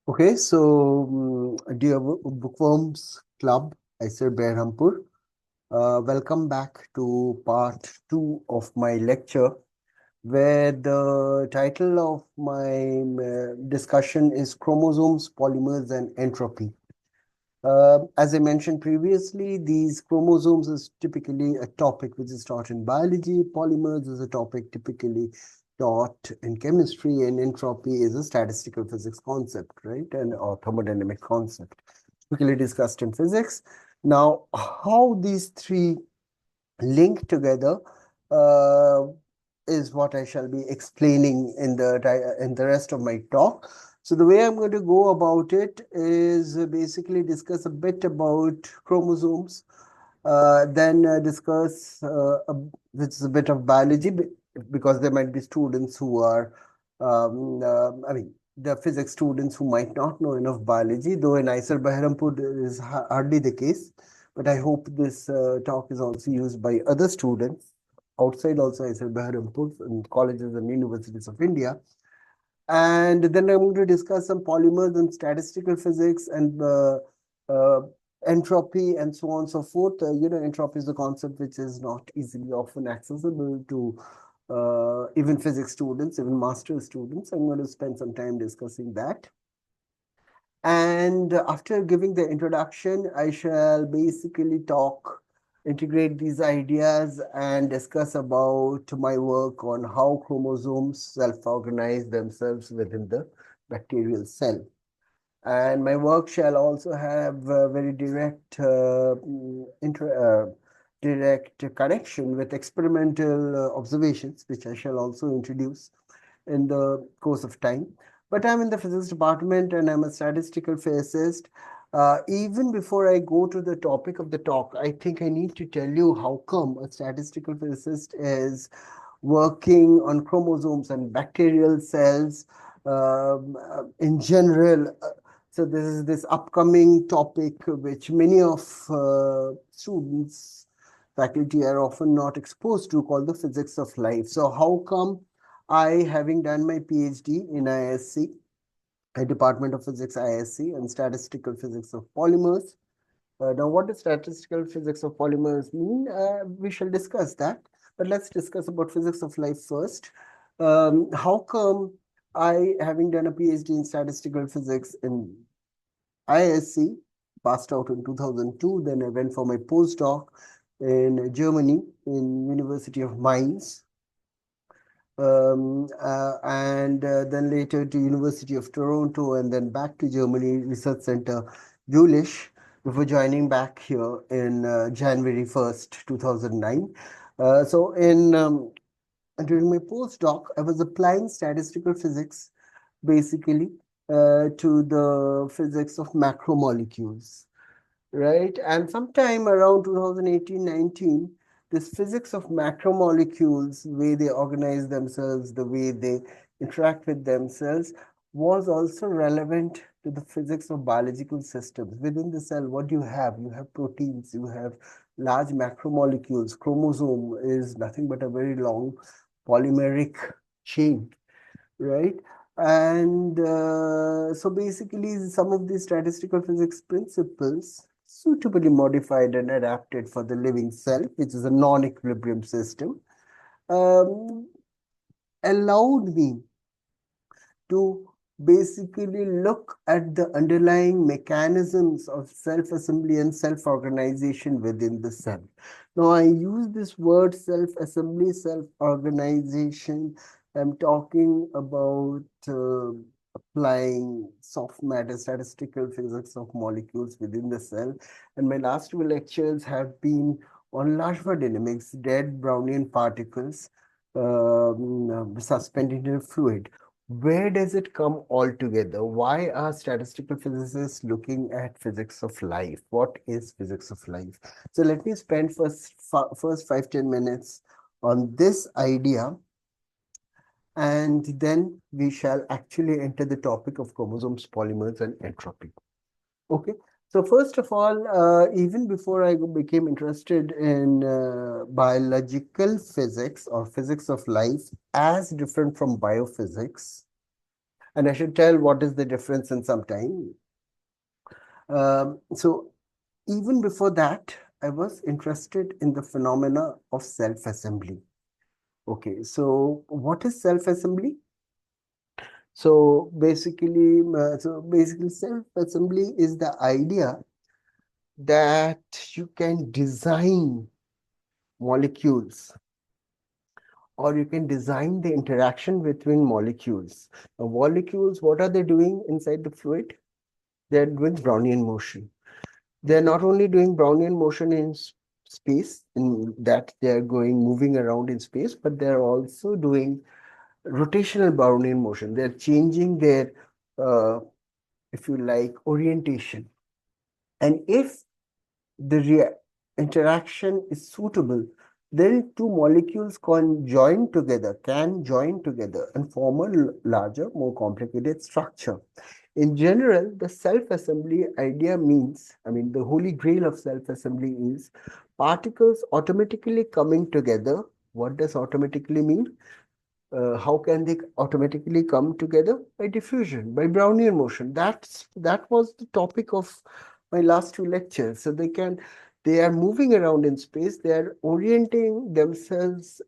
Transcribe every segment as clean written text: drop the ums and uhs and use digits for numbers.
Okay, so dear Bookworms Club, I said Behrampur, welcome back to part two of my lecture, where the title of my discussion is Chromosomes, Polymers, and Entropy. As I mentioned previously, these chromosomes is typically a topic which is taught in biology. Polymers is a topic typically taught in chemistry, and entropy is a statistical physics concept, right? And or thermodynamic concept, typically discussed in physics. Now, how these three link together uh, is what I shall be explaining in the rest of my talk. So the way I'm going to go about it is basically discuss a bit about chromosomes, then discuss which is a bit of biology because there might be students who are, I mean, the physics students who might not know enough biology, though in ISER Baharampur is hardly the case. But I hope this talk is also used by other students outside also ISER Baharampur in colleges and universities of India. And then I'm going to discuss some polymers and statistical physics and uh, entropy and so on and so forth. Entropy is a concept which is not easily often accessible to even physics students, even master's students. I'm going to spend some time discussing that. And after giving the introduction, I shall basically integrate these ideas and discuss about my work on how chromosomes self-organize themselves within the bacterial cell. And my work shall also have very direct connection with experimental observations, which I shall also introduce in the course of time. But I'm in the physics department and I'm a statistical physicist. Even before I go to the topic of the talk, I think I need to tell you how come a statistical physicist is working on chromosomes and bacterial cells in general. So this is this upcoming topic which many of students, faculty are often not exposed to, called the physics of life. So how come I, having done my PhD in ISC, a Department of Physics ISC, and statistical physics of polymers. Now, what does statistical physics of polymers mean? We shall discuss that, but let's discuss about physics of life first. How come I, having done a PhD in statistical physics in ISC, passed out in 2002, then I went for my postdoc in Germany in University of Mainz, and then later to University of Toronto, and then back to Germany Research Center Jülich before joining back here in January 1st, 2009. So during my postdoc, I was applying statistical physics basically to the physics of macromolecules, right? And sometime around 2018-19, this physics of macromolecules, the way they organize themselves, the way they interact with themselves, was also relevant to the physics of biological systems. Within the cell, what do you have? You have proteins, you have large macromolecules. Chromosome is nothing but a very long polymeric chain, right? And so basically, some of these statistical physics principles suitably modified and adapted for the living cell, which is a non-equilibrium system, um, allowed me to basically look at the underlying mechanisms of self-assembly and self-organization within the cell. Now, I use this word self-assembly, self-organization. I'm talking about applying soft matter statistical physics of molecules within the cell. And my last two lectures have been on large dynamics, dead Brownian particles suspended in a fluid. Where does it come all together? Why are statistical physicists looking at physics of life? What is physics of life? So let me spend first 5-10 minutes on this idea, and then we shall actually enter the topic of chromosomes, polymers, and entropy. Okay. So first of all, even before I became interested in biological physics or physics of life as different from biophysics, and I should tell what is the difference in some time. So even before that, I was interested in the phenomena of self-assembly. Okay, so what is self-assembly? So basically, self-assembly is the idea that you can design molecules, or you can design the interaction between molecules. Now, molecules, what are they doing inside the fluid? They're doing Brownian motion. They're not only doing Brownian motion in space, in that they're moving around in space, but they're also doing rotational Brownian motion. They're changing their, uh, if you like, orientation. And if the interaction is suitable, then two molecules can join together and form a larger, more complicated structure. In general, the self-assembly idea means, I mean, the holy grail of self-assembly is particles automatically coming together. What does automatically mean? How can they automatically come together? By diffusion, by Brownian motion. That was the topic of my last two lectures. So they are moving around in space, they are orienting themselves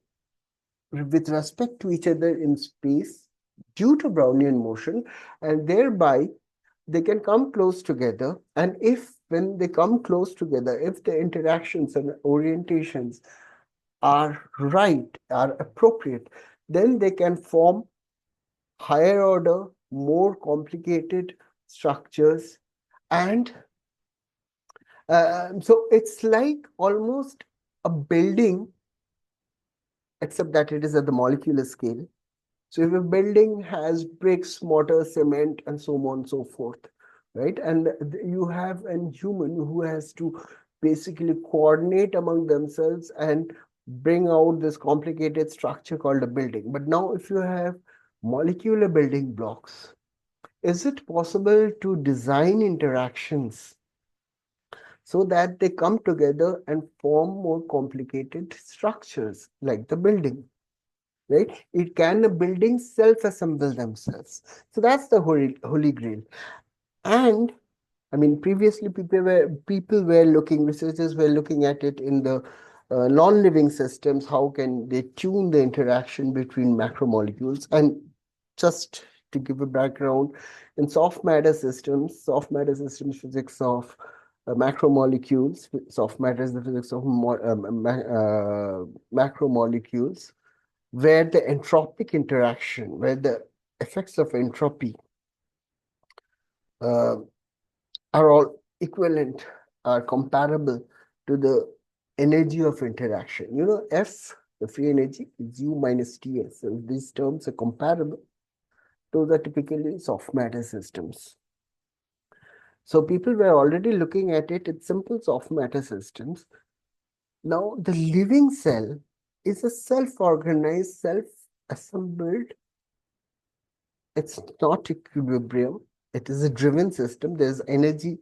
with respect to each other in space due to Brownian motion, and thereby they can come close together. And if when they come close together, if the interactions and orientations are right, are appropriate, then they can form higher order, more complicated structures. And so it's like almost a building, except that it is at the molecular scale. So if a building has bricks, mortar, cement, and so on and so forth, right? And you have a human who has to basically coordinate among themselves and bring out this complicated structure called a building. But now if you have molecular building blocks, is it possible to design interactions so that they come together and form more complicated structures like the building? Right? It can the buildings self-assemble themselves. So that's the holy grail. And I mean, previously researchers were looking at it in the non-living systems. How can they tune the interaction between macromolecules? And just to give a background, in soft matter systems physics of macromolecules, soft matter is the physics of macromolecules, where the entropic interaction, where the effects of entropy uh, are all equivalent, are comparable to the energy of interaction. You know, F, the free energy, is U minus Ts. So these terms are comparable. Those are typically soft matter systems. So people were already looking at it in simple soft matter systems. Now, the living cell is a self-organized, self-assembled. It's not equilibrium. It is a driven system. There's energy,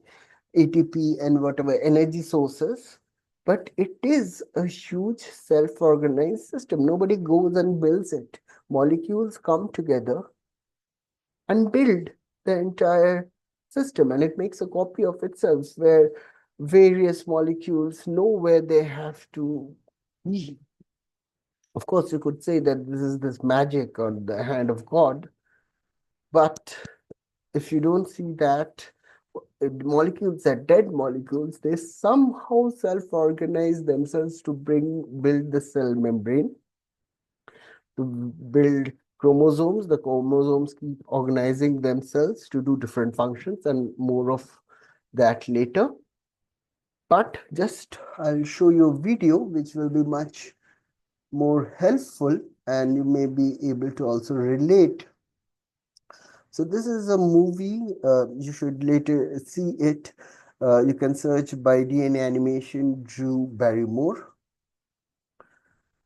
ATP, and whatever energy sources, but it is a huge self-organized system. Nobody goes and builds it. Molecules come together and build the entire system, and it makes a copy of itself where various molecules know where they have to be. Of course, you could say that this is this magic on the hand of God, but if you don't see that molecules are dead molecules, they somehow self-organize themselves to build the cell membrane, to build chromosomes. The chromosomes keep organizing themselves to do different functions, and more of that later. But just I'll show you a video which will be much more helpful, and you may be able to also relate. So this is a movie, you should later see it. You can search by DNA animation Drew Barrymore.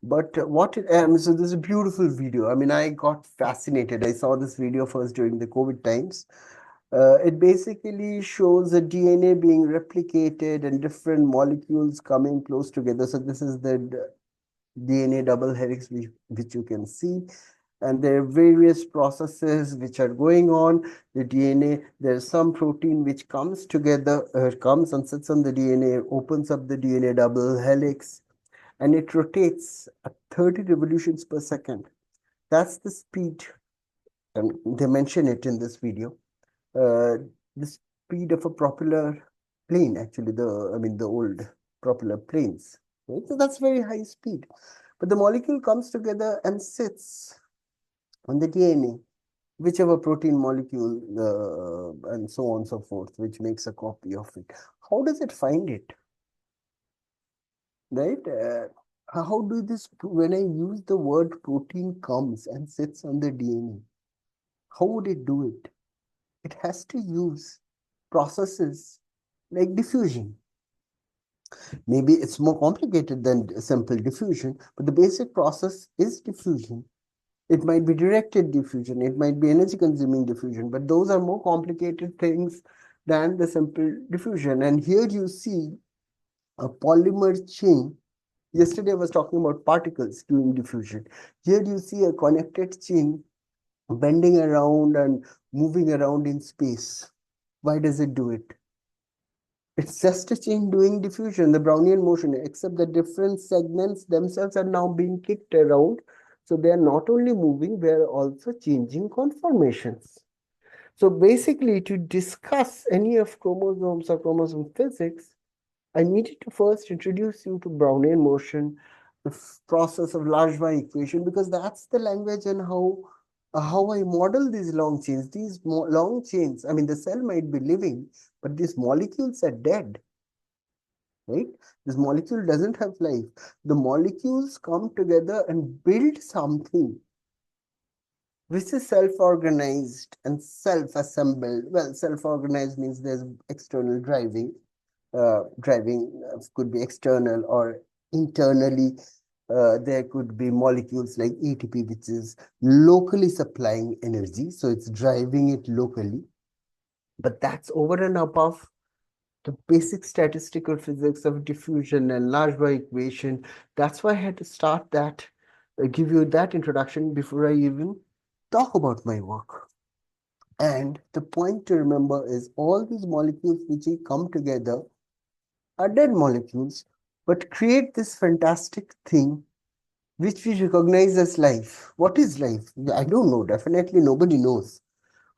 But so this is a beautiful video. I mean, I got fascinated. I saw this video first during the COVID times. It basically shows the DNA being replicated and different molecules coming close together. So this is the DNA double helix which you can see. and there are various processes which are going on. The DNA, there's some protein which comes together, comes and sits on the DNA, opens up the DNA double helix, and it rotates at 30 revolutions per second. That's the speed, and they mention it in this video. Uh, the speed of a propeller plane, actually, the old propeller planes. Right? So that's very high speed. But the molecule comes together and sits on the DNA, whichever protein molecule, and so on and so forth, which makes a copy of it. How does it find it? Right? How do this, when I use the word protein comes and sits on the DNA, how would it do it? It has to use processes like diffusion. Maybe it's more complicated than simple diffusion, but the basic process is diffusion. It might be directed diffusion, it might be energy consuming diffusion, but those are more complicated things than the simple diffusion. And here you see a polymer chain. Yesterday I was talking about particles doing diffusion. Here you see a connected chain bending around and moving around in space. Why does it do it? It's just a chain doing diffusion, the Brownian motion, except the different segments themselves are now being kicked around. So they are not only moving, they are also changing conformations. So basically, to discuss any of chromosomes or chromosome physics, I needed to first introduce you to Brownian motion, the process of Large-Wang equation, because that's the language and how I model these long chains. These long chains, I mean, the cell might be living, but these molecules are dead, right? This molecule doesn't have life. The molecules come together and build something which is self-organized and self-assembled. Well, self-organized means there's external driving. Driving could be external or internally. There could be molecules like ATP, which is locally supplying energy. So it's driving it locally. But that's over and above the basic statistical physics of diffusion and Large-Wang equation. That's why I had to start that, give you that introduction before I even talk about my work. And the point to remember is all these molecules which come together are dead molecules, but create this fantastic thing which we recognize as life. What is life? I don't know. Definitely nobody knows.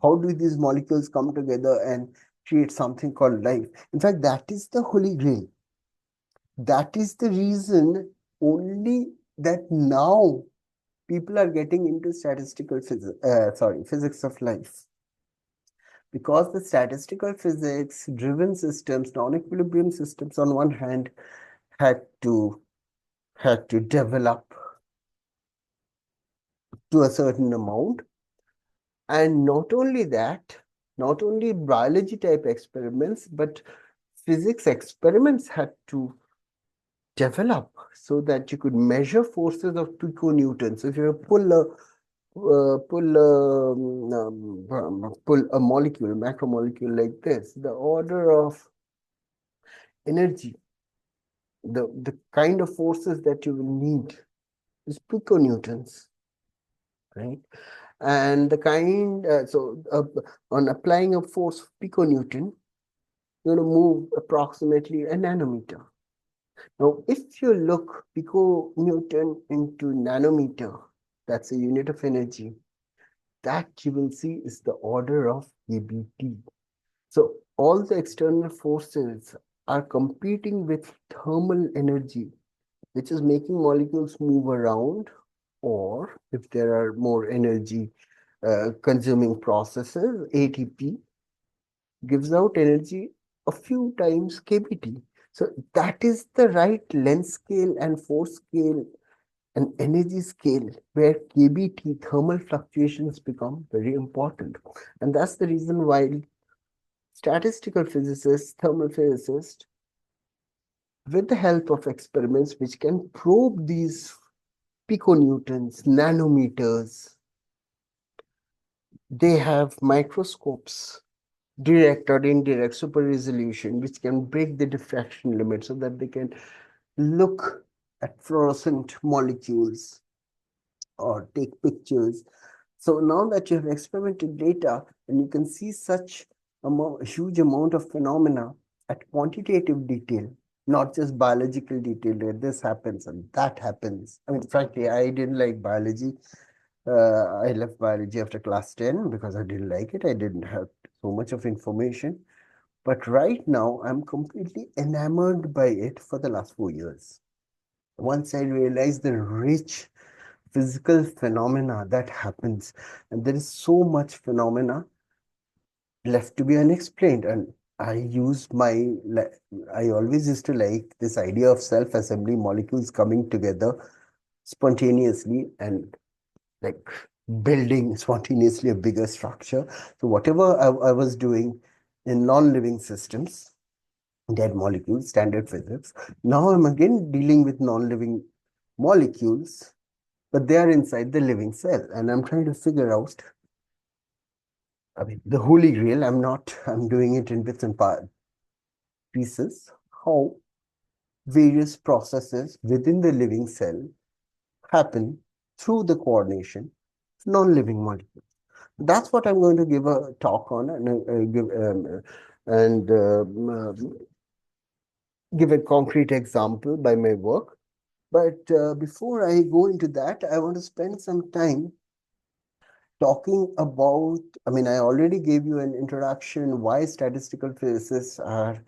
How do these molecules come together and create something called life? In fact, that is the holy grail. That is the reason only that now people are getting into statistical physics, physics of life. Because the statistical physics driven systems, non-equilibrium systems on one hand, had to develop to a certain amount. And not only that, not only biology type experiments, but physics experiments had to develop so that you could measure forces of piconewtons. So if you pull a molecule, macromolecule like this, the order of energy, the kind of forces that you will need is piconewtons, right? And the kind, on applying a force of piconewton, you're going to move approximately a nanometer. Now, if you look piconewton into nanometer, that's a unit of energy, that you will see is the order of kBt. So all the external forces are competing with thermal energy, which is making molecules move around, or if there are more energy consuming processes, ATP gives out energy a few times kBt. So that is the right length scale and force scale and energy scale where kBt thermal fluctuations become very important. And that's the reason why statistical physicists, thermal physicists, with the help of experiments which can probe these piconewtons, nanometers, they have microscopes, direct or indirect super resolution, which can break the diffraction limit so that they can look at fluorescent molecules or take pictures. So now that you have experimented data and you can see such a huge amount of phenomena at quantitative detail, not just biological detail, where this happens and that happens. I mean, frankly, I didn't like biology. I left biology after class 10 because I didn't like it. I didn't have so much of information. But right now, I'm completely enamored by it for the last 4 years. Once I realized the rich physical phenomena that happens, and there is so much phenomena left to be unexplained. And I always used to like this idea of self-assembly molecules coming together spontaneously and like building spontaneously a bigger structure. So whatever I was doing in non-living systems, dead molecules, standard physics, now I'm again dealing with non-living molecules, but they are inside the living cell. And I'm trying to figure out, I mean, the holy grail. I'm doing it in bits and pieces, how various processes within the living cell happen through the coordination of non-living molecules. That's what I'm going to give a talk on and give a concrete example by my work. But before I go into that, I want to spend some time talking about, I mean, I already gave you an introduction why statistical physicists are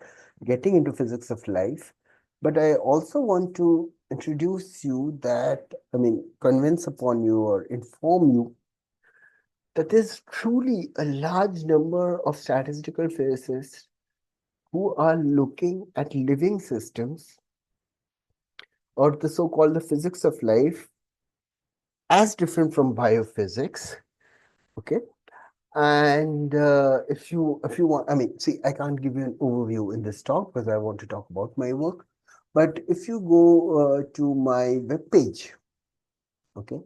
getting into physics of life, but I also want to introduce you that, I mean, convince upon you or inform you that there's truly a large number of statistical physicists who are looking at living systems or the so-called the physics of life as different from biophysics. Okay. And if you want, I mean, see, I can't give you an overview in this talk because I want to talk about my work. But if you go to my webpage, okay,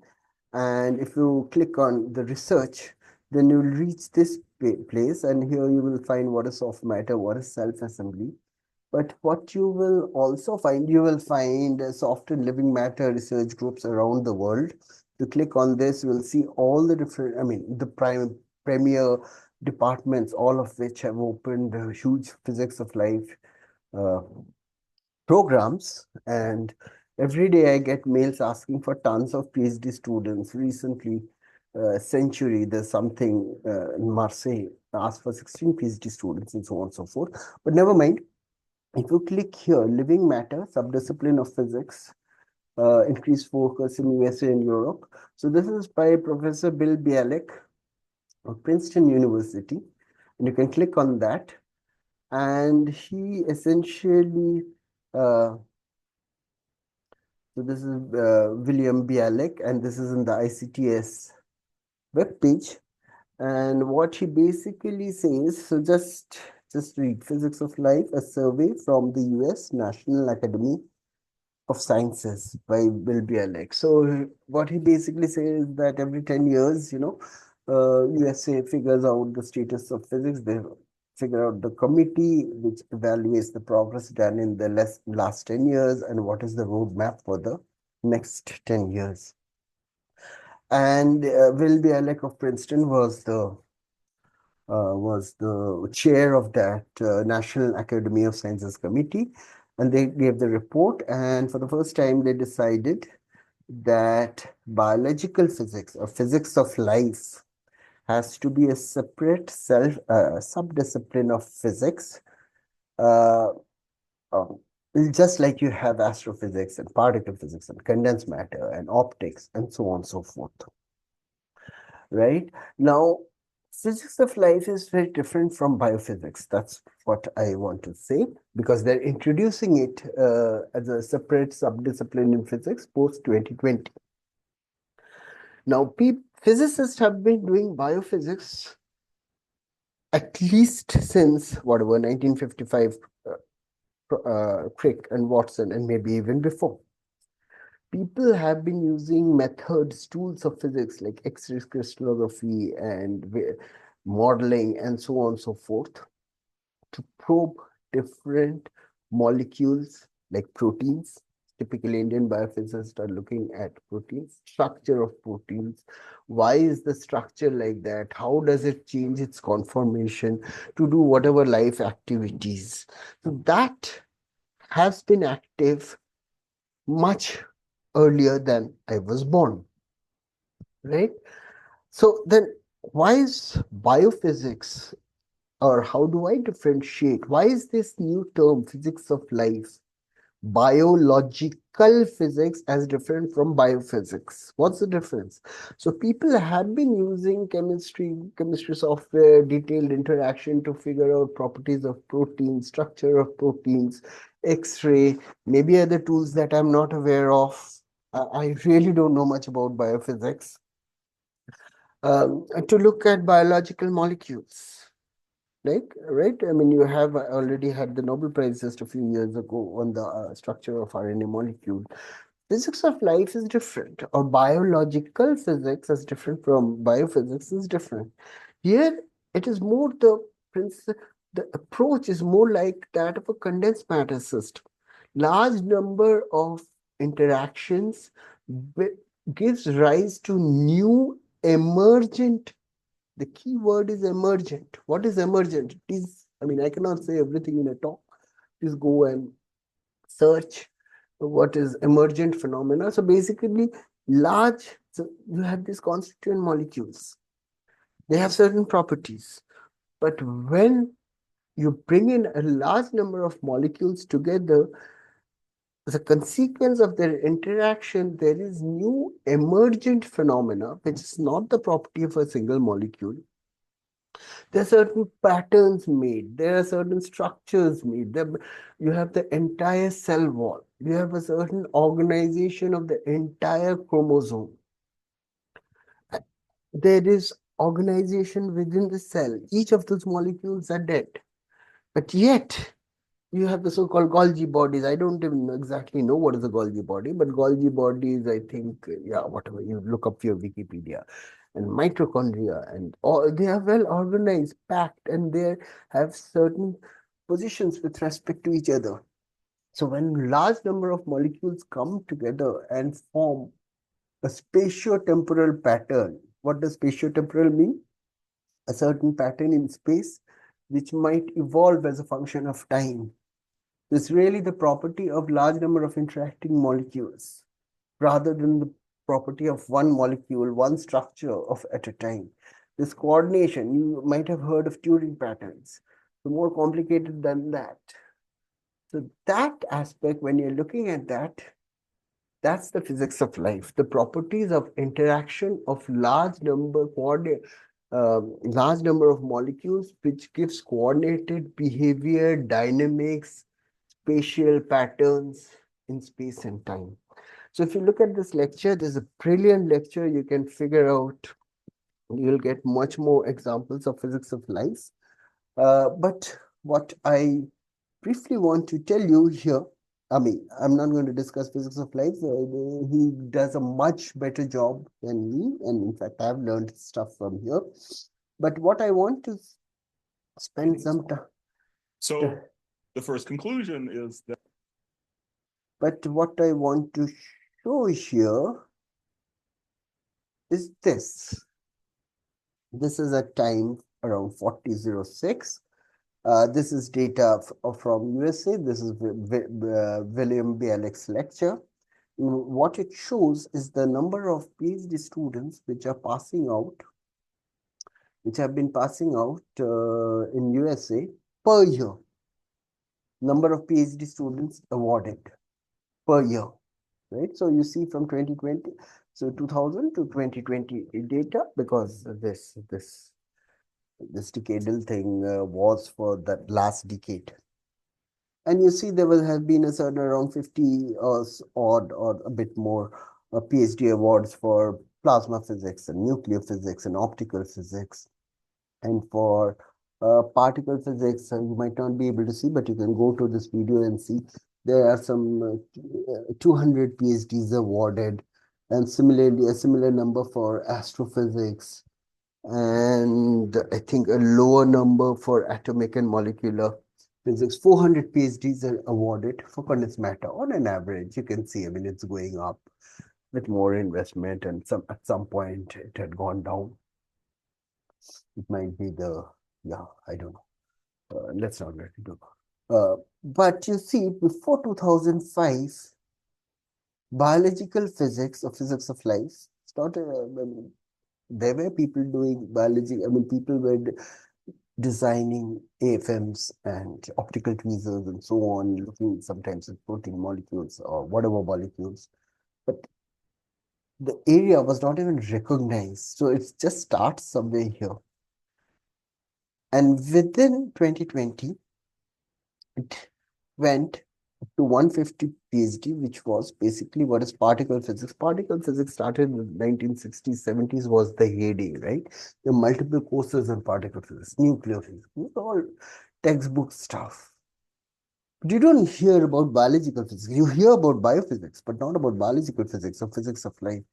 and if you click on the research, then you'll reach this place, and here you will find what is soft matter, what is self-assembly. But what you will also find, you will find soft and living matter research groups around the world. To click on this, you will see all the different, I mean, the premier departments, all of which have opened huge physics of life uh, programs. And every day I get mails asking for tons of PhD students. Recently, Century, there's something in Marseille, asked for 16 PhD students and so on and so forth. But never mind. If you click here, living matter, subdiscipline of physics, increased focus in USA and Europe. So this is by Professor Bill Bialek of Princeton University. And you can click on that. And he essentially, uh, so this is William Bialek, and this is in the ICTS webpage. And what he basically says, so just read Physics of Life, a survey from the US National Academy of Sciences by Bill Bialek. So what he basically says is that every 10 years, USA figures out the status of physics. They figure out the committee which evaluates the progress done in the last 10 years and what is the roadmap for the next 10 years. And Bill Bialek of Princeton was the chair of that National Academy of Sciences Committee, and they gave the report. And for the first time, they decided that biological physics or physics of life has to be a separate subdiscipline of physics, uh, um, just like you have astrophysics and particle physics and condensed matter and optics and so on and so forth. Right? Now, physics of life is very different from biophysics. That's what I want to say, because they're introducing it as a separate subdiscipline in physics post 2020. Now, physicists have been doing biophysics at least since whatever 1955, Crick and Watson, and maybe even before. People have been using methods, tools of physics like X-ray crystallography and modeling and so on and so forth to probe different molecules like proteins, typical Indian biophysicists are looking at proteins, structure of proteins. Why is the structure like that? How does it change its conformation to do whatever life activities? So that has been active much earlier than I was born, right? So then why is biophysics, or how do I differentiate? Why is this new term, physics of life, biological physics, as different from biophysics? What's the difference? So people have been using chemistry software, detailed interaction to figure out properties of proteins, structure of proteins, X-ray, maybe other tools that I'm not aware of. I really don't know much about biophysics. To look at biological molecules. Right? I mean, you have already had the Nobel Prize just a few years ago on the structure of RNA molecule. Physics of life is different, or biological physics is different from biophysics is different. Here, it is more the approach is more like that of a condensed matter system. Large number of interactions gives rise to new emergent. The key word is emergent. What is emergent? It is, I mean, I cannot say everything in a talk. Please go and search what is emergent phenomena. So basically, so you have these constituent molecules. They have certain properties. But when you bring in a large number of molecules together, as a consequence of their interaction, there is new emergent phenomena, which is not the property of a single molecule. There are certain patterns made. There are certain structures made. You have the entire cell wall. You have a certain organization of the entire chromosome. There is organization within the cell. Each of those molecules are dead. But yet, you have the so-called Golgi bodies. I don't even exactly know what is a Golgi body, but Golgi bodies, I think, yeah, whatever, you look up your Wikipedia. And mitochondria, and all, they are well organized, packed, and they have certain positions with respect to each other. So when large number of molecules come together and form a spatio-temporal pattern, what does spatio-temporal mean? A certain pattern in space which might evolve as a function of time. It's really the property of large number of interacting molecules rather than the property of one molecule, one structure of at a time. This coordination, you might have heard of Turing patterns. So more complicated than that. So that aspect, when you're looking at that, that's the physics of life. The properties of interaction of large number of molecules, which gives coordinated behavior, dynamics, spatial patterns in space and time. So if you look at this lecture, there's a brilliant lecture. You can figure out, you'll get much more examples of physics of life. But what I briefly want to tell you here, I mean, I'm not going to discuss physics of life. He does a much better job than me. And in fact, I've learned stuff from here. But what I want to spend some time. So the first conclusion is that. But what I want to show here is this. This is a time around 4006. This is data from USA. This is William Bialik's lecture. What it shows is the number of PhD students which are passing out, which have been passing out in USA per year. Number of PhD students awarded per year, right? So you see from 2020, so 2000 to 2020 data, because this decadal thing was for that last decade. And you see there will have been a certain around 50 or odd or a bit more PhD awards for plasma physics and nuclear physics and optical physics. And for particle physics, you might not be able to see, but you can go to this video and see. There are some 200 PhDs awarded, and similarly, a similar number for astrophysics, and I think a lower number for atomic and molecular physics. 400 PhDs are awarded for condensed matter on an average. You can see, I mean, it's going up with more investment, and at some point it had gone down. It might be yeah, I don't know. Let's not get into. But you see, before 2005, biological physics or physics of life started. I mean, there were people doing biology. I mean, people were designing AFMs and optical tweezers and so on, looking sometimes at protein molecules or whatever molecules. But the area was not even recognized. So it just starts somewhere here. And within 2020, it went to 150 PhD, which was basically what is particle physics. Particle physics started in the 1960s, 70s was the heyday, right? There are multiple courses on particle physics, nuclear physics, all textbook stuff. But you don't hear about biological physics. You hear about biophysics, but not about biological physics or physics of life.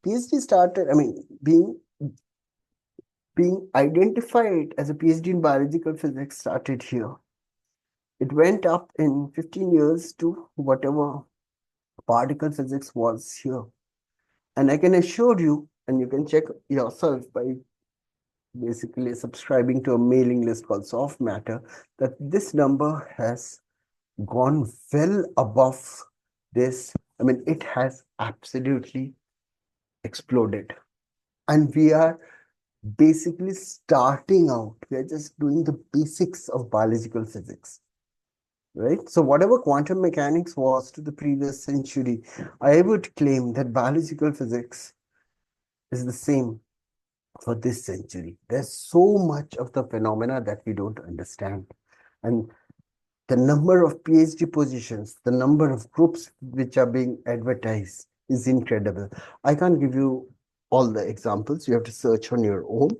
PhD started, I mean, being identified as a PhD in biological physics started here. It went up in 15 years to whatever particle physics was here. And I can assure you, and you can check yourself by basically subscribing to a mailing list called Soft Matter, that this number has gone well above this. I mean, it has absolutely exploded. And we are basically starting out. We are just doing the basics of biological physics, right? So whatever quantum mechanics was to the previous century, I would claim that biological physics is the same for this century. There's so much of the phenomena that we don't understand. And the number of PhD positions, the number of groups which are being advertised is incredible. I can't give you all the examples. You have to search on your own.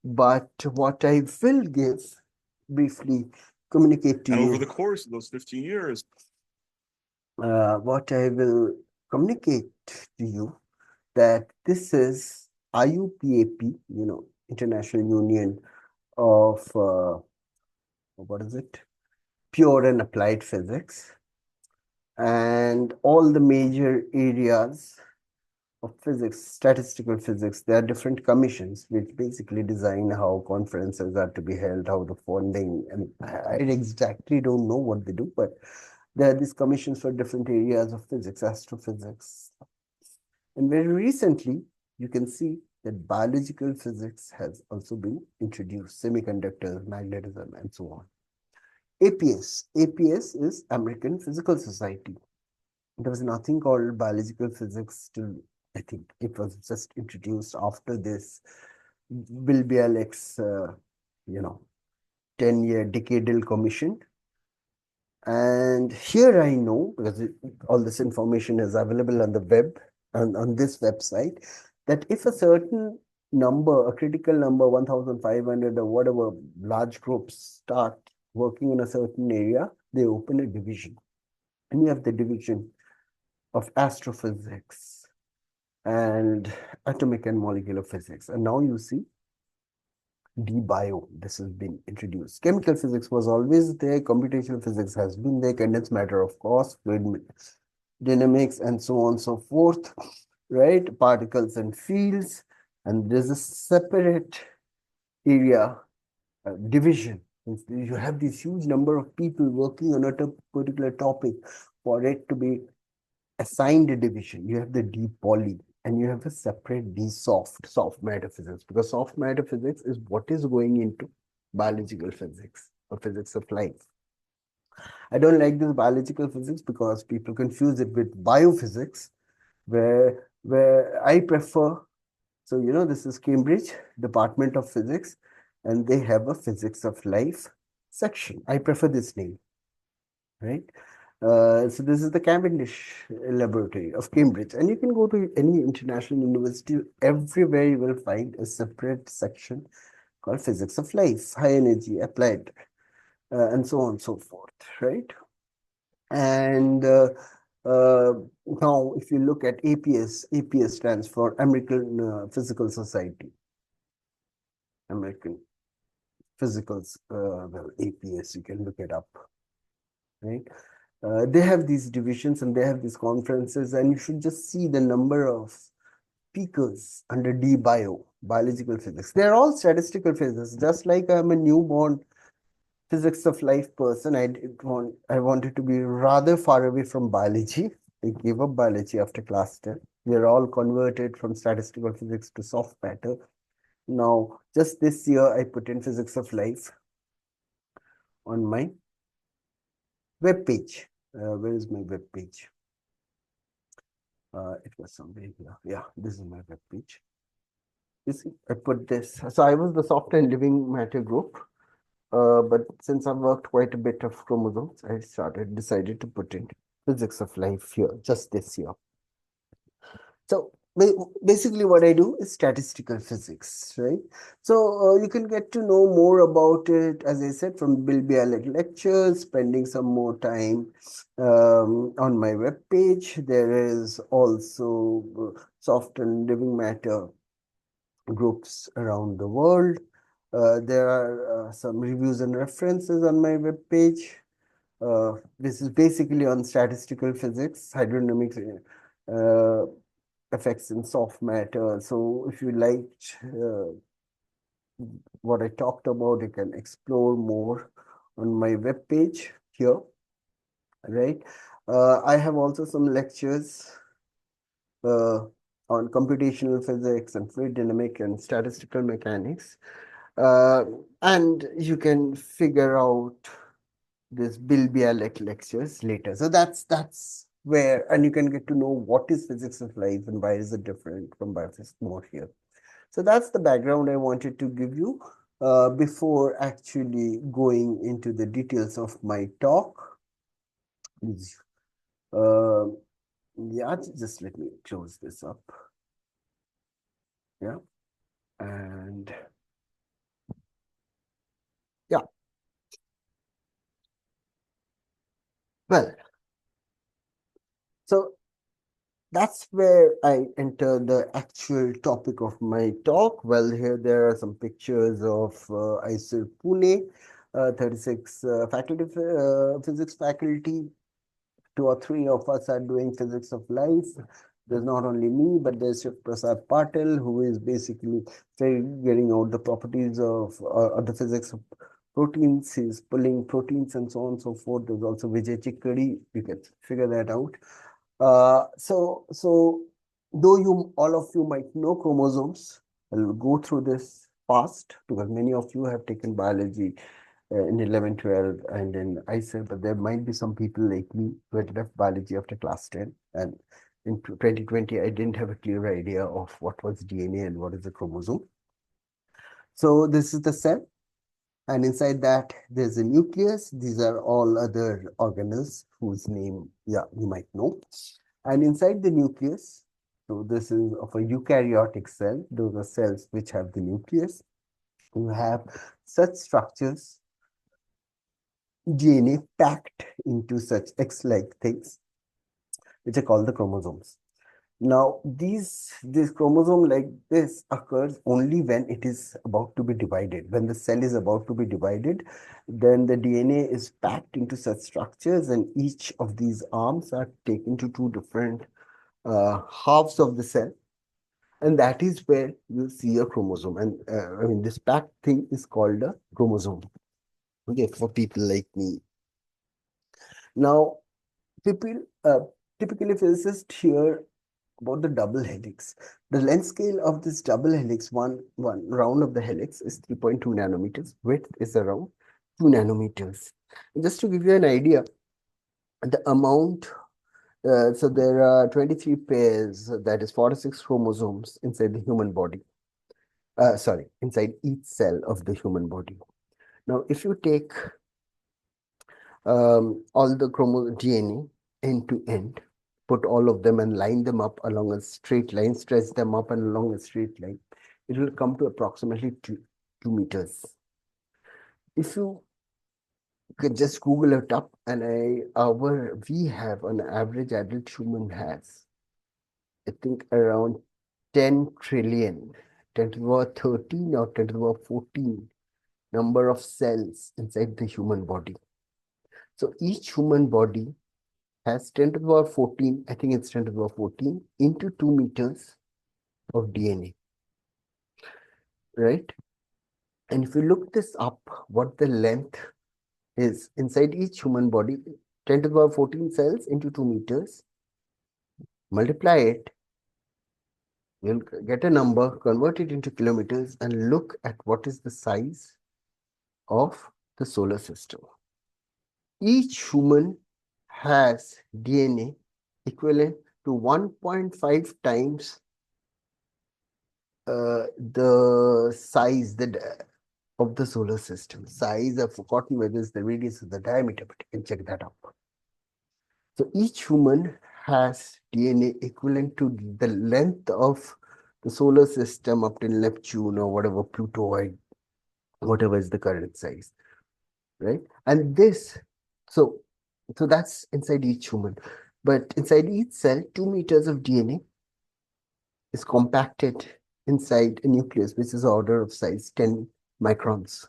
But what I will give briefly communicate to And over you, the course of those 15 years, what I will communicate to you that this is IUPAP, International Union of what is it? Pure and applied physics, and all the major areas of physics, statistical physics. There are different commissions which basically design how conferences are to be held, how the funding, and I exactly don't know what they do, but there are these commissions for different areas of physics, astrophysics. And very recently, you can see that biological physics has also been introduced, semiconductors, magnetism, and so on. APS is American Physical Society. There was nothing called biological physics till, I think it was just introduced after this Bill Bialik's, 10-year decadal commission. And here I know, because all this information is available on the web, on this website, that if a certain number, a critical number, 1,500 or whatever, large groups start working in a certain area, they open a division. And you have the division of astrophysics and atomic and molecular physics. And now you see DBio, this has been introduced. Chemical physics was always there, computational physics has been there, condensed matter, of course, fluid dynamics, and so on and so forth, right? Particles and fields. And there's a separate area, division. You have this huge number of people working on a particular topic for it to be assigned a division. You have the deep poly, and you have a separate soft matter physics, because soft matter physics is what is going into biological physics or physics of life. I don't like this biological physics because people confuse it with biophysics, where I prefer. So, this is Cambridge Department of Physics, and they have a physics of life section. I prefer this name, right? So this is the Cavendish Laboratory of Cambridge, and you can go to any international university. Everywhere you will find a separate section called Physics of Life, High Energy, Applied, and so on and so forth, right? And now, if you look at APS stands for American Physical Society, American physicals, well, APS, you can look it up, right? They have these divisions and they have these conferences, and you should just see the number of speakers under D-Bio, biological physics. They're all statistical physics, just like I'm a newborn physics of life person. I wanted to be rather far away from biology. I gave up biology after class 10. We're all converted from statistical physics to soft matter. Now, just this year, I put in physics of life on my web page. Where is my web page? It was somewhere here. Yeah, this is my web page. You see, I put this. So I was the soft and living matter group. But since I've worked quite a bit of chromosomes, decided to put in physics of life here just this year. So basically what I do is statistical physics, right? So you can get to know more about it, as I said, from Bill Bialek lectures, spending some more time on my web page. There is also soft and living matter groups around the world. There are some reviews and references on my web page. This is basically on statistical physics, hydrodynamics, effects in soft matter. So if you liked what I talked about, you can explore more on my web page here, right? I have also some lectures uh, on computational physics and fluid dynamic and statistical mechanics. Uh, and you can figure out this Bill Bialek lectures later. So that's where, and you can get to know what is physics of life and why is it different from biophysics more here. So that's the background I wanted to give you before actually going into the details of my talk. Uh, yeah, just let me close this up. Yeah, and yeah, well, so that's where I enter the actual topic of my talk. Well, here there are some pictures of ISIR Pune, 36 faculty, physics faculty. Two or three of us are doing physics of life. There's not only me, but there's Shiv Prasad Patil, who is basically figuring out the properties of the physics of proteins. He's pulling proteins and so on and so forth. There's also Vijay Chikkadi. You can figure that out. So though you all of you might know chromosomes, I'll go through this fast because many of you have taken biology in 11, 12, and in ISIL, but there might be some people like me who had left biology after class 10. And in 2020, I didn't have a clear idea of what was DNA and what is a chromosome. So this is the cell. And inside that, there's a nucleus. These are all other organelles whose name, yeah, you might know. And inside the nucleus, so this is of a eukaryotic cell. Those are cells which have the nucleus. You have such structures, DNA packed into such X-like things, which are called the chromosomes. Now, this chromosome like this occurs only when it is about to be divided. When the cell is about to be divided, then the DNA is packed into such structures, and each of these arms are taken to two different halves of the cell. And that is where you see a chromosome. And I mean, this packed thing is called a chromosome. Okay, for people like me. Now, people typically physicists hear about the double helix. The length scale of this double helix, one round of the helix is 3.2 nanometers. Width is around 2 nanometers. And just to give you an idea, the amount, so there are 23 pairs, that is 46 chromosomes inside the human body. Sorry, inside each cell of the human body. Now, if you take all the DNA end to end, put all of them and line them up along a straight line, stretch them up and along a straight line, it will come to approximately 2 meters. If you could just Google it up, and we have an average adult human has, I think, around 10 trillion, 10 to the power 13 or 10 to the power 14 number of cells inside the human body. So each human body has 10 to the power 14, I think it's 10 to the power 14 into 2 meters of DNA, right? And if you look this up, what the length is inside each human body, 10 to the power 14 cells into 2 meters, multiply it, you'll get a number, convert it into kilometers, and look at what is the size of the solar system. Each human has DNA equivalent to 1.5 times the size of the solar system. Size, I've forgotten whether it's the radius or the diameter, but you can check that out. So each human has DNA equivalent to the length of the solar system up till Neptune or whatever, Pluto or whatever is the current size, right? And this, so that's inside each human. But inside each cell, 2 meters of DNA is compacted inside a nucleus, which is order of size 10 microns.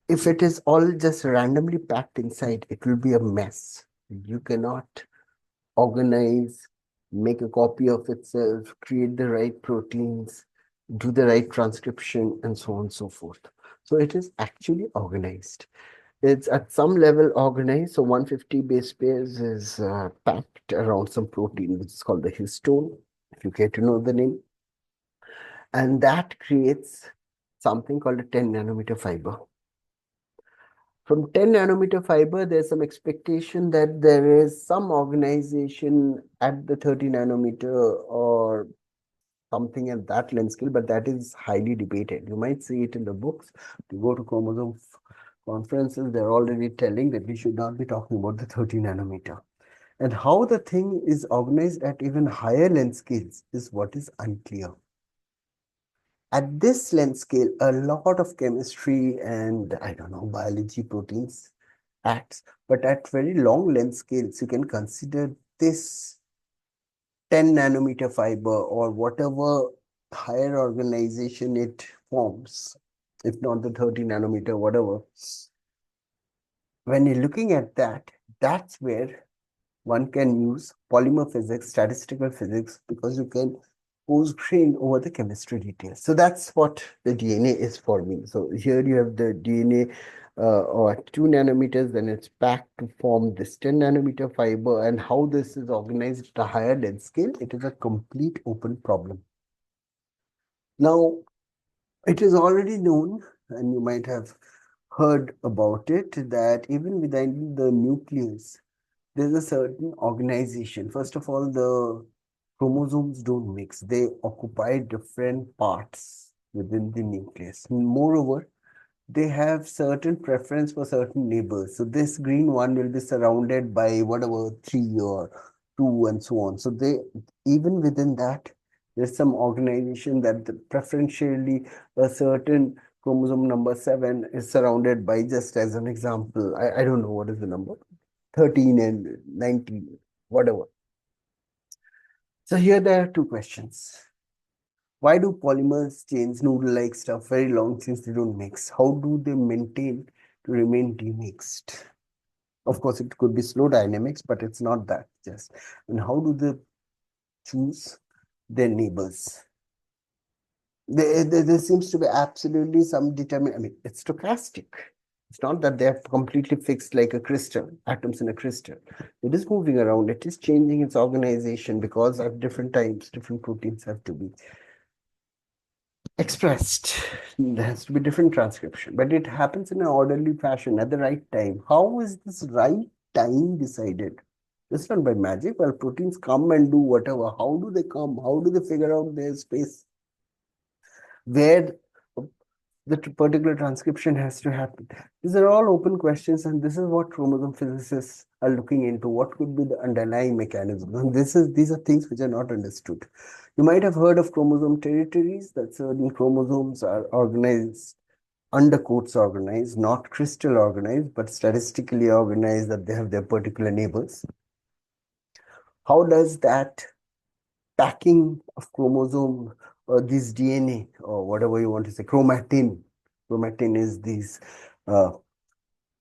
If it is all just randomly packed inside, it will be a mess. You cannot organize, make a copy of itself, create the right proteins, do the right transcription, and so on and so forth. So it is actually organized. It's at some level organized. So 150 base pairs is packed around some protein, which is called the histone, if you care to know the name. And that creates something called a 10 nanometer fiber. From 10 nanometer fiber, there's some expectation that there is some organization at the 30 nanometer or something at that length scale, but that is highly debated. You might see it in the books. You go to chromosome conferences, they're already telling that we should not be talking about the 30 nanometer. And how the thing is organized at even higher length scales is what is unclear. At this length scale, a lot of chemistry and I don't know, biology, proteins acts, but at very long length scales, you can consider this 10 nanometer fiber or whatever higher organization it forms, if not the 30 nanometer, whatever. When you're looking at that, that's where one can use polymer physics, statistical physics, because you can pose grain over the chemistry details. So that's what the DNA is for me. So here you have the DNA or 2 nanometers, then it's packed to form this 10 nanometer fiber, and how this is organized at a higher length scale, it is a complete open problem. Now, it is already known, and you might have heard about it, that even within the nucleus, there's a certain organization. First of all, the chromosomes don't mix. They occupy different parts within the nucleus. Moreover, they have certain preference for certain neighbors. So this green one will be surrounded by whatever 3 or 2 and so on. So they, even within that, there's some organization that preferentially a certain chromosome number 7 is surrounded by, just as an example, I don't know what is the number, 13 and 19, whatever. So here there are two questions. Why do polymers change noodle-like stuff very long since they don't mix? How do they maintain to remain demixed? Of course, it could be slow dynamics, but it's not that just. And how do they choose their neighbors? There seems to be absolutely some determined, I mean, it's stochastic. It's not that they're completely fixed like a crystal, atoms in a crystal. It is moving around. It is changing its organization because at different times, different proteins have to be expressed. There has to be different transcription, but it happens in an orderly fashion at the right time. How is this right time decided? It's not by magic. Well, proteins come and do whatever. How do they come? How do they figure out their space? Where the particular transcription has to happen. These are all open questions, and this is what chromosome physicists are looking into. What could be the underlying mechanism? And these are things which are not understood. You might have heard of chromosome territories, that certain chromosomes are organized, under quotes organized, not crystal organized, but statistically organized, that they have their particular neighbors. How does that packing of chromosome or this DNA or whatever you want to say, chromatin, Chromatin is these uh,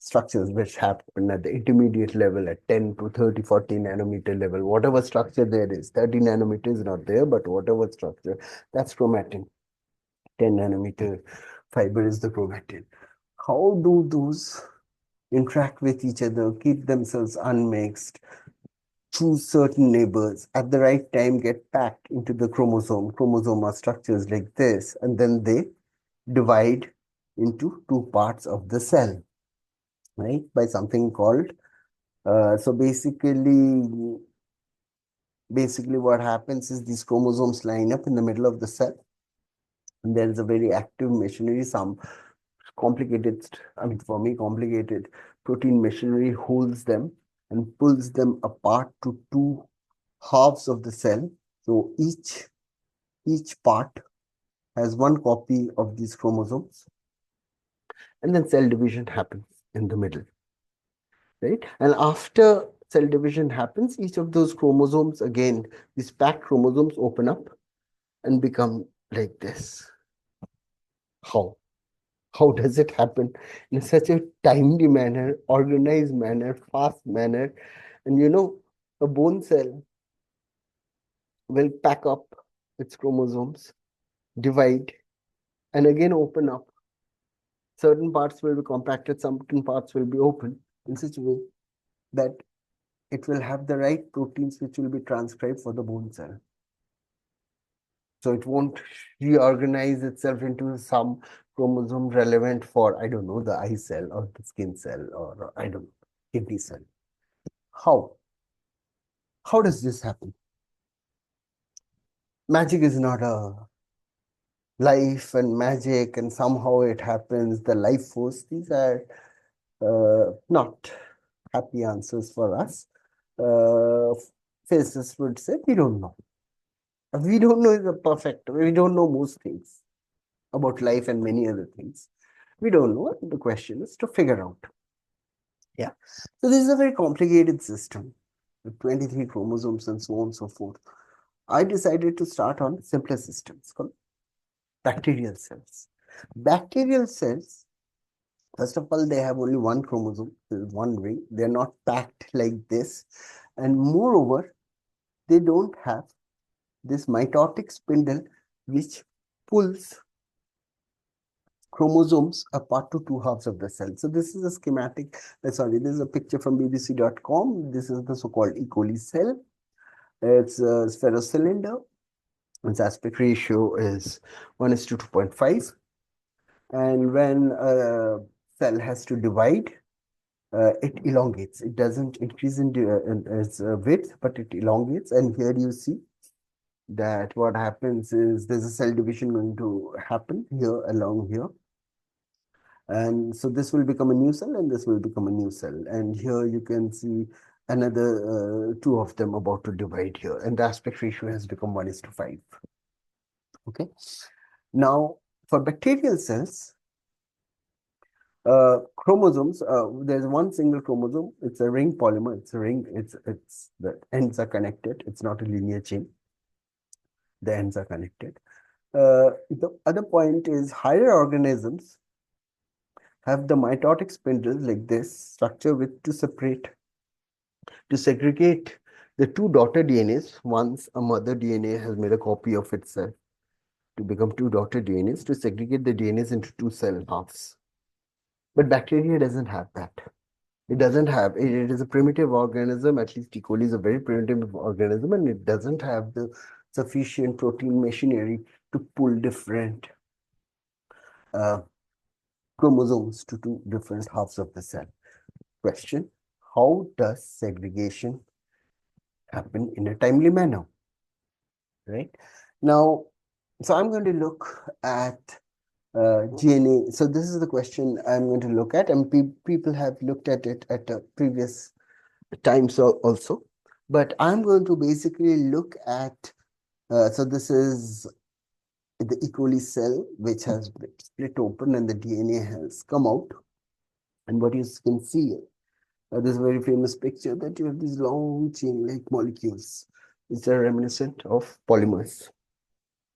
structures which happen at the intermediate level at 10 to 30, 40 nanometer level. Whatever structure there is, 30 nanometer is not there, but whatever structure, that's chromatin. 10 nanometer fiber is the chromatin. How do those interact with each other, keep themselves unmixed, choose certain neighbors, at the right time get packed into the chromosome? Chromosome are structures like this, and then they divide into two parts of the cell, right? By something called, so basically what happens is these chromosomes line up in the middle of the cell, and there is a very active machinery, some complicated, I mean, for me, complicated protein machinery holds them and pulls them apart to two halves of the cell. So each part has one copy of these chromosomes, and then cell division happens in the middle, right? And after cell division happens, each of those chromosomes, again, these packed chromosomes open up and become like this. How? How does it happen in such a timely manner, organized manner, fast manner? And a bone cell will pack up its chromosomes, divide, and again open up. Certain parts will be compacted, certain parts will be open in such a way that it will have the right proteins which will be transcribed for the bone cell. So it won't reorganize itself into some chromosome relevant for, I don't know, the eye cell or the skin cell or, I don't know, kidney cell. How? How does this happen? Magic is not a life and magic and somehow it happens, the life force. These are not happy answers for us. Uh, Physicists would say, we don't know. We don't know is a perfect, we don't know most things about life and many other things. We don't know. The question is to figure out. Yeah. So this is a very complicated system with 23 chromosomes and so on and so forth. I decided to start on simpler systems called bacterial cells. Bacterial cells, first of all, they have only one chromosome, one ring. They're not packed like this. And moreover, they don't have this mitotic spindle which pulls chromosomes apart to two halves of the cell. So this is a schematic, sorry, this is a picture from bbc.com. This is the so-called E. coli cell. It's a spherocylinder. Its aspect ratio is 1:2.5. And when a cell has to divide, it elongates. It doesn't increase in its width, but it elongates. And here you see that what happens is there's a cell division going to happen here along here. And so this will become a new cell and this will become a new cell. And here you can see another two of them about to divide here. And the aspect ratio has become 1:5. Okay. Now, for bacterial cells, chromosomes, there's one single chromosome. It's a ring polymer. It's a ring. It's the ends are connected. It's not a linear chain. The ends are connected. The other point is higher organisms have the mitotic spindles like this structure with to segregate the two daughter DNAs once a mother DNA has made a copy of itself to become two daughter DNAs to segregate the DNAs into two cell halves. But bacteria doesn't have that. It doesn't have, it is a primitive organism, at least E. coli is a very primitive organism, and it doesn't have the sufficient protein machinery to pull different uh, chromosomes to two different halves of the cell. Question: how does segregation happen in a timely manner? Right now, so I'm going to look at GNA. So this is the question I'm going to look at, and people have looked at it at a previous times also. But I'm going to basically look at, so this is the E. coli cell, which has been split open and the DNA has come out. And what you can see, this very famous picture that you have these long chain-like molecules, which are reminiscent of polymers.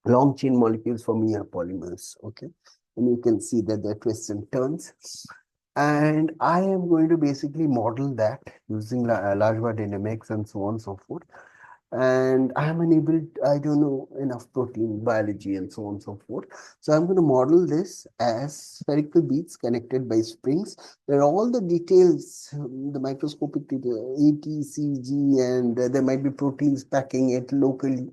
Long chain molecules for me are polymers, okay? and you can see that there are twists and turns. And I am going to basically model that using large dynamics and so on and so forth. And I'm unable, I don't know enough protein biology and so on and so forth. So I'm going to model this as spherical beads connected by springs. There are all the details, the microscopic detail, A, T, C, G, and there might be proteins packing it locally.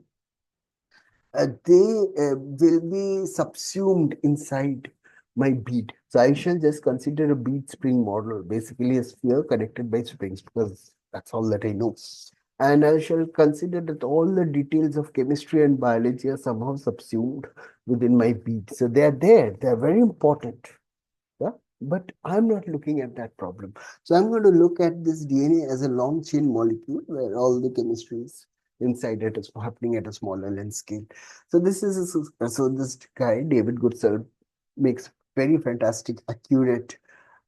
They will be subsumed inside my bead. So I shall just consider a bead spring model, basically a sphere connected by springs, because that's all that I know. And I shall consider that all the details of chemistry and biology are somehow subsumed within my bead. So they are there, they are very important. Yeah? But I'm not looking at that problem. So I'm going to look at this DNA as a long chain molecule where all the chemistry is inside it is happening at a smaller length scale. So so this guy, David Goodsell, makes very fantastic, accurate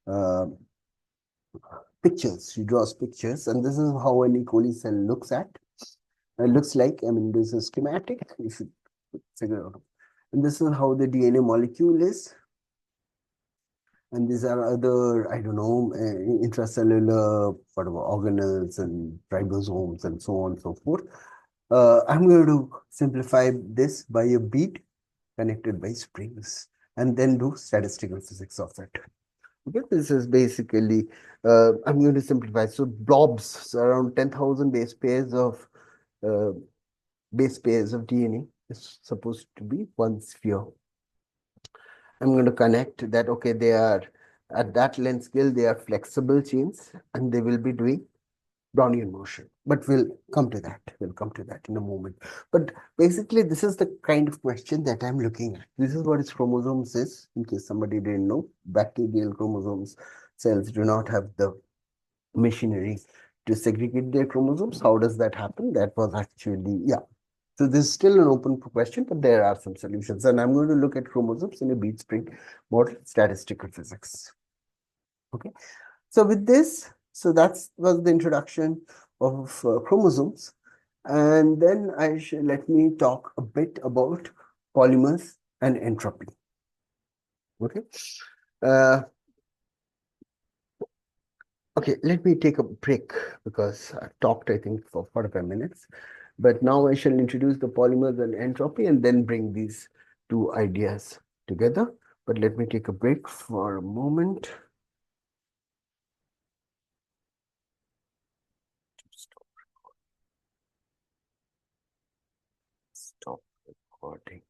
uh, pictures. He draws pictures, and this is how an E. coli cell looks like. I mean, this is schematic. You should figure out. And this is how the DNA molecule is. And these are other, I don't know, intracellular whatever organelles and ribosomes and so on and so forth. I'm going to simplify this by a bead connected by springs and then do statistical physics of it. Okay, this is basically, I'm going to simplify. So blobs, so around 10,000 uh, base pairs of DNA is supposed to be one sphere. I'm going to connect that, okay, they are at that length scale, they are flexible chains and they will be doing Brownian motion. But we'll come to that. We'll come to that in a moment. But basically, this is the kind of question that I'm looking at. This is what its chromosomes is, in case somebody didn't know. Bacterial chromosomes cells do not have the machinery to segregate their chromosomes. How does that happen? That was actually, yeah. So this is still an open question, but there are some solutions. And I'm going to look at chromosomes in a bead spring model, statistical physics. Okay. So with this, so that was the introduction of chromosomes. And then let me talk a bit about polymers and entropy. Okay. Uh, okay, let me take a break because I talked, I think, for 45 minutes. But now I shall introduce the polymers and entropy and then bring these two ideas together. But let me take a break for a moment. Stop recording.